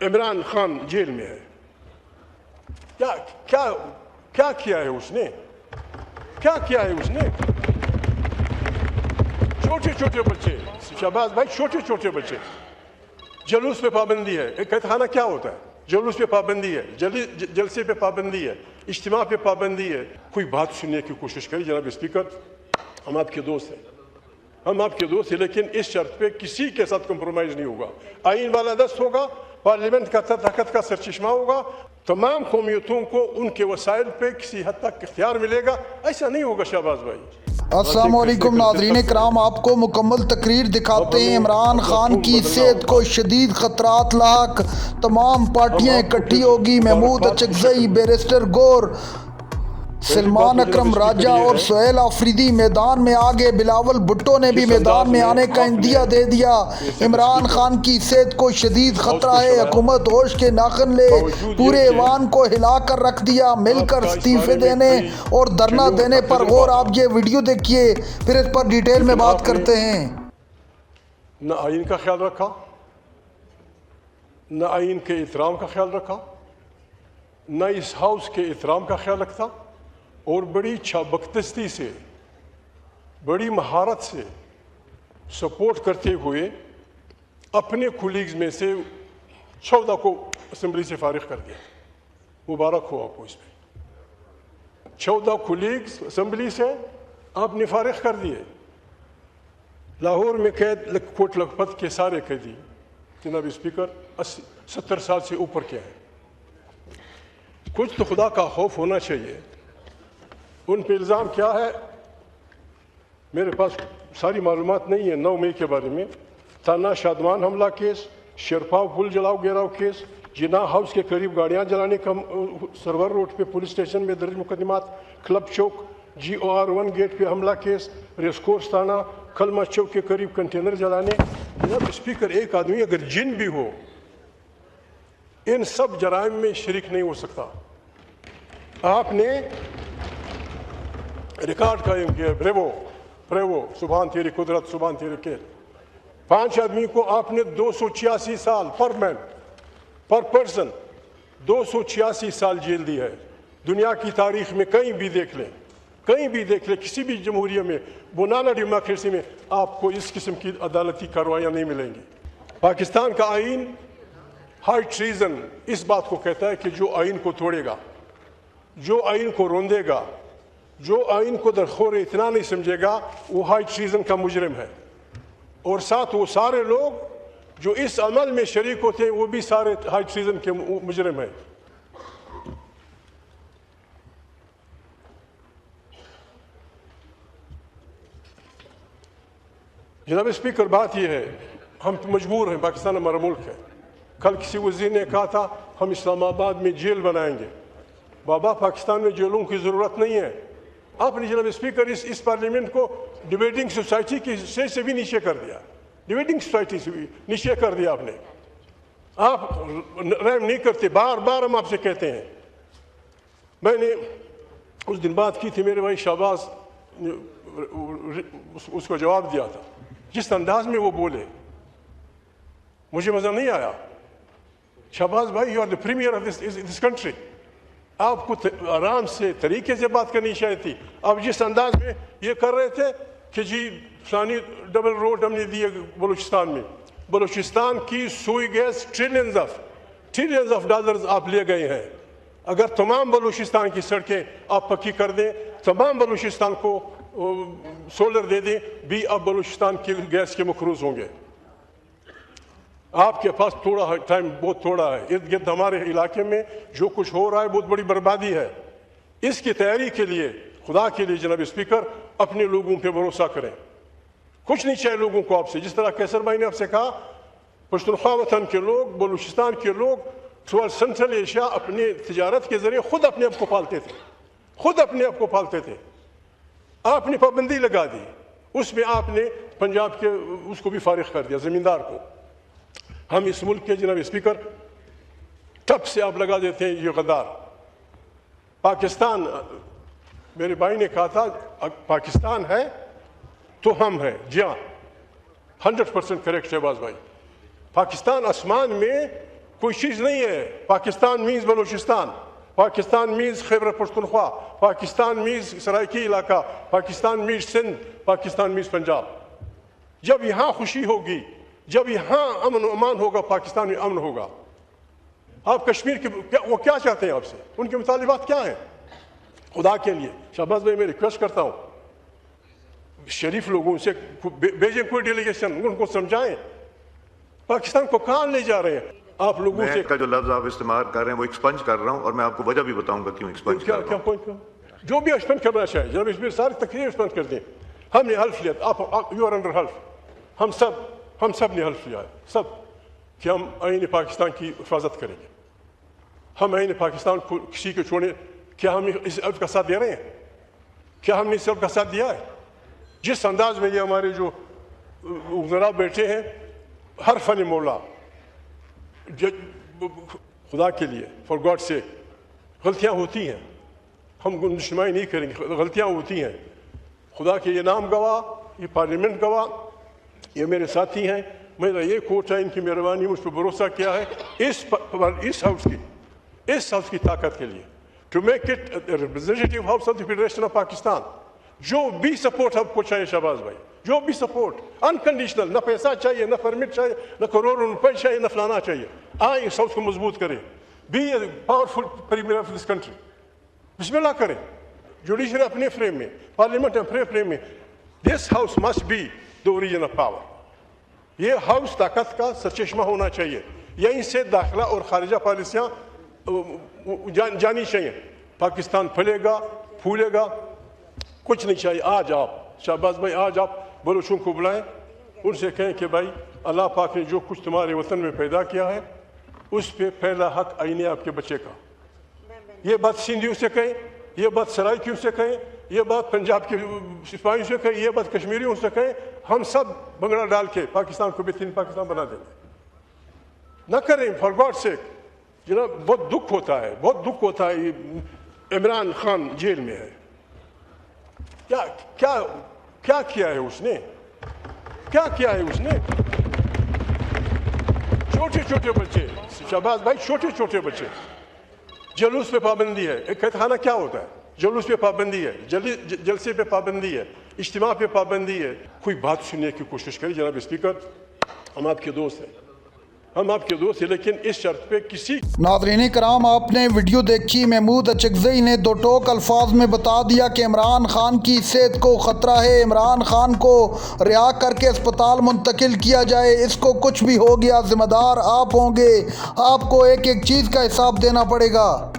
Imran Khan jail میں ہے. کیا کیا ہے اس نے؟ کیا کیا ہے اس نے؟ چھوٹے چھوٹے بچے، شہباز بھائی، چھوٹے چھوٹے بچے. جلوس پہ پابندی ہے. ایک قید خانہ کیا ہوتا ہے؟ جلوس پہ پابندی ہے، جلسے پہ پابندی ہے، اجتماع پہ پابندی ہے. کوئی بات سننے کی کوشش کری جناب اسپیکر. ہم آپ کے دوست ہیں، ہم آپ کے دوست ہیں، لیکن اس شرط پہ کسی کے ساتھ کمپرومائز نہیں ہوگا. آئین والا دست ہوگا، پارلیمنٹ کا طاقت کا سرچشمہ ہوگا. تمام قومیتوں کو ان کے وسائل پہ کسی حد تک اختیار ملے گا. ایسا نہیں ہوگا شہباز بھائی. السلام علیکم ناظرین کرام، آپ کو مکمل تقریر دکھاتے ہیں. عمران خان کی صحت کو شدید خطرات لاحق، تمام پارٹیاں اکٹھی ہوگی. محمود اچکزئی، بیرسٹر گور، سلمان اکرم راجہ اور سہیل آفریدی میدان میں آگے. بلاول بھٹو نے بھی میدان میں آنے کا عندیہ دے دیا. عمران خان کی صحت کو شدید خطرہ ہے، حکومت ہوش کے ناخن لے. پورے ایوان کو ہلا کر رکھ دیا. مل کر استعفے دینے اور دھرنا دینے پر غور. آپ یہ ویڈیو دیکھیے، پھر اس پر ڈیٹیل میں بات کرتے ہیں. نہ آئین کا خیال رکھا، نہ آئین کے احترام کا خیال رکھا، نہ اس ہاؤس کے احترام کا خیال رکھتا، اور بڑی چابکدستی سے، بڑی مہارت سے سپورٹ کرتے ہوئے اپنے کولیگز میں سے 14 کو اسمبلی سے فارغ کر دیا. مبارک ہو آپ کو اس پہ. 14 کولیگز اسمبلی سے آپ نے فارغ کر دیے. لاہور میں قید کوٹ لکھپت کے سارے قیدی جناب اسپیکر 70 سال سے اوپر کے ہیں. کچھ تو خدا کا خوف ہونا چاہیے. ان پہ الزام کیا ہے؟ میرے پاس ساری معلومات نہیں ہے. 9 مئی کے بارے میں تھانہ شادمان حملہ کیس، شیرپا پل جلاؤ گیراؤ کیس، جناح ہاؤس کے قریب گاڑیاں جلانے کا، سرور روڈ پہ پولیس اسٹیشن میں درج مقدمات، کلب چوک GOR1 گیٹ پہ حملہ کیس، ریس کورس تھانہ، کلمہ چوک کے قریب کنٹینر جلانے. جناب اسپیکر، ایک آدمی اگر جن بھی ہو ان سب جرائم میں شریک نہیں ہو سکتا. آپ نے ریکارڈ قائم کیا. بریوو، سبحان تیری قدرت، سبحان تیری کھیل. 5 آدمی کو آپ نے 286 سال پر پرسن 286 سال جیل دی ہے. دنیا کی تاریخ میں کہیں بھی دیکھ لیں، کسی بھی جمہوریہ میں، بنانا ڈیموکریسی میں آپ کو اس قسم کی عدالتی کارروائیاں نہیں ملیں گی. پاکستان کا آئین ہائی ٹریزن اس بات کو کہتا ہے کہ جو آئین کو توڑے گا، جو آئین کو روندے گا، جو آئین کو درخور اتنا نہیں سمجھے گا، وہ ہائی ٹریزن کا مجرم ہے. اور ساتھ وہ سارے لوگ جو اس عمل میں شریک ہوتے ہیں وہ بھی سارے ہائی ٹریزن کے مجرم ہیں. جناب اسپیکر، بات یہ ہے، ہم مجبور ہیں، پاکستان ہمارا ملک ہے. کل کسی وزیر نے کہا تھا ہم اسلام آباد میں جیل بنائیں گے. بابا، پاکستان میں جیلوں کی ضرورت نہیں ہے. آپ نے جناب اسپیکر اس پارلیمنٹ کو ڈیبیٹنگ سوسائٹی کی اسٹیج سے بھی نیچے کر دیا. ڈیبیٹنگ سوسائٹی سے بھی نیچے کر دیا آپ نے. آپ رحم نہیں کرتے. بار بار ہم آپ سے کہتے ہیں. میں نے اس دن بات کی تھی، میرے بھائی شہباز نے اس کو جواب دیا تھا. جس انداز میں وہ بولے مجھے مزہ نہیں آیا. شہباز بھائی، you are the premier of this country. آپ کو آرام سے طریقے سے بات کرنی چاہیے تھی. آپ جس انداز میں یہ کر رہے تھے کہ جی ثانی ڈبل روڈ ہم نے دی بلوچستان میں. بلوچستان کی سوئی گیس ٹریلینز آف ڈالرز آپ لے گئے ہیں. اگر تمام بلوچستان کی سڑکیں آپ پکی کر دیں، تمام بلوچستان کو سولر دے دیں، بھی آپ بلوچستان کی گیس کے مقروض ہوں گے. آپ کے پاس ٹائم بہت تھوڑا ہے. ارد گرد ہمارے علاقے میں جو کچھ ہو رہا ہے بہت بڑی بربادی ہے. اس کی تیاری کے لیے خدا کے لیے جناب اسپیکر اپنے لوگوں پہ بھروسہ کریں. کچھ نہیں چاہیے لوگوں کو آپ سے. جس طرح کیسر بھائی نے آپ سے کہا، پشتونخوا وطن کے لوگ، بلوچستان کے لوگ تھرو سینٹرل ایشیا اپنے تجارت کے ذریعے خود اپنے آپ کو پالتے تھے. آپ نے پابندی لگا دی. اس میں آپ نے پنجاب کے اس کو بھی فارغ کر دیا، زمیندار کو. ہم اس ملک کے جناب اسپیکر ٹپ سے آپ لگا دیتے ہیں یہ غدار. پاکستان، میرے بھائی نے کہا تھا پاکستان ہے تو ہم ہیں. جی ہاں، 100% کریکٹ شہباز بھائی. پاکستان آسمان میں کوئی چیز نہیں ہے. Pakistan means Balochistan, Pakistan means Khyber Pakhtunkhwa, Pakistan means Saraiki علاقہ, پاکستان مینز سندھ, پاکستان مینز پنجاب. جب یہاں خوشی ہوگی, جب یہاں امن و امان ہوگا, پاکستان میں امن ہوگا. آپ کشمیر کے وہ کیا چاہتے ہیں آپ سے؟ ان کے مطالبات کیا ہیں؟ خدا کے لیے شہباز بھائی میں ریکویسٹ کرتا ہوں, شریف لوگوں سے بھیجیں کوئی ڈیلیگیشن, ان کو سمجھائیں پاکستان کو کہاں لے جا رہے ہیں. آپ لوگوں سے کا جو لفظ آپ استعمال کر رہے ہیں وہ ایکسپنج کر رہا ہوں, اور میں آپ کو وجہ بھی بتاؤں گا کیوں ایکسپنج کر رہا ہوں. جو بھی ایکسپنج کرنا چاہے جناب اس میں ساری تقریر ایکسپنج کر دیں. ہم نے حلف لیا, آپ یو آر انڈر حلف, ہم سب نے حلف لیا ہے سب, کہ ہم آئین پاکستان کی حفاظت کریں گے. ہم آئین پاکستان کو کسی کو چھوڑیں. کیا ہم اس حلف کا ساتھ دے رہے ہیں؟ کیا ہم نے اس حلف کا ساتھ دیا ہے؟ جس انداز میں یہ ہمارے جو وزراء بیٹھے ہیں, ہر فن مولا, خدا کے لیے فار گاڈ سیک, غلطیاں ہوتی ہیں, ہم گنجائش نہیں کریں گے, غلطیاں ہوتی ہیں. خدا کے یہ نام گواہ, یہ پارلیمنٹ گواہ, یہ میرے ساتھی ہیں. میرا یہ کوٹ ہے, ان کی مہربانی مجھ پہ بھروسہ کیا ہے اس ہاؤس کی طاقت کے لیے, to make it representative house of the federation of Pakistan. جو بھی سپورٹ آپ کو چاہیے شہباز بھائی, جو بھی سپورٹ انکنڈیشنل, نہ پیسہ چاہیے, نہ پرمٹ چاہیے, نہ کروڑوں روپے چاہیے, نہ فلانا چاہیے. آئیں اس ہاؤس کو مضبوط کریں, be a powerful premier of this country. بسم اللہ کریں. جوڈیشری اپنے فریم میں, پارلیمنٹ اپنے فریم میں. This house must be the origin of power. یہ ہاؤس طاقت کا سرچشمہ ہونا چاہیے. یہیں سے داخلہ اور خارجہ پالیسیاں جانی چاہیے. پاکستان پھلے گا, پھولے گا, کچھ نہیں چاہیے. آج آپ شہباز بھائی, آج آپ بلوچوں کو بلائیں, ان سے کہیں کہ بھائی اللہ پاک نے جو کچھ تمہارے وطن میں پیدا کیا ہے اس پہ پہلا حق آئین آپ کے بچے کا. یہ بات سندھیوں سے کہیں, یہ بات سرائکیوں سے کہیں, یہ بات پنجاب کے سپاہیوں سے کہیں, یہ بات کشمیریوں سے کہیں. ہم سب بنگڑا ڈال کے پاکستان کو بہترین پاکستان بنا دیں گے. نہ کریں فار گاڈ سیک. جناب بہت دکھ ہوتا ہے, بہت دکھ ہوتا ہے. عمران خان جیل میں ہے. کیا کیا ہے اس نے, کیا کیا ہے اس نے؟ چھوٹے چھوٹے بچے شہباز بھائی, چھوٹے چھوٹے بچے. جلوس پہ پابندی ہے. ایک قید خانہ کیا ہوتا ہے؟ جلوس پہ پابندی ہے, جلسے پہ پابندی ہے, اجتماع پہ پابندی ہے. کوئی بات سننے کی کوشش کریں جناب اسپیکر, ہم آپ کے دوست ہیں, ہم آپ کے دوست ہیں, لیکن اس شرط پہ کسی. ناظرین کرام, آپ نے ویڈیو دیکھی. محمود اچکزئی نے دو ٹوک الفاظ میں بتا دیا کہ عمران خان کی صحت کو خطرہ ہے, عمران خان کو رہا کر کے اسپتال منتقل کیا جائے. اس کو کچھ بھی ہو گیا ذمہ دار آپ ہوں گے, آپ کو ایک ایک چیز کا حساب دینا پڑے گا.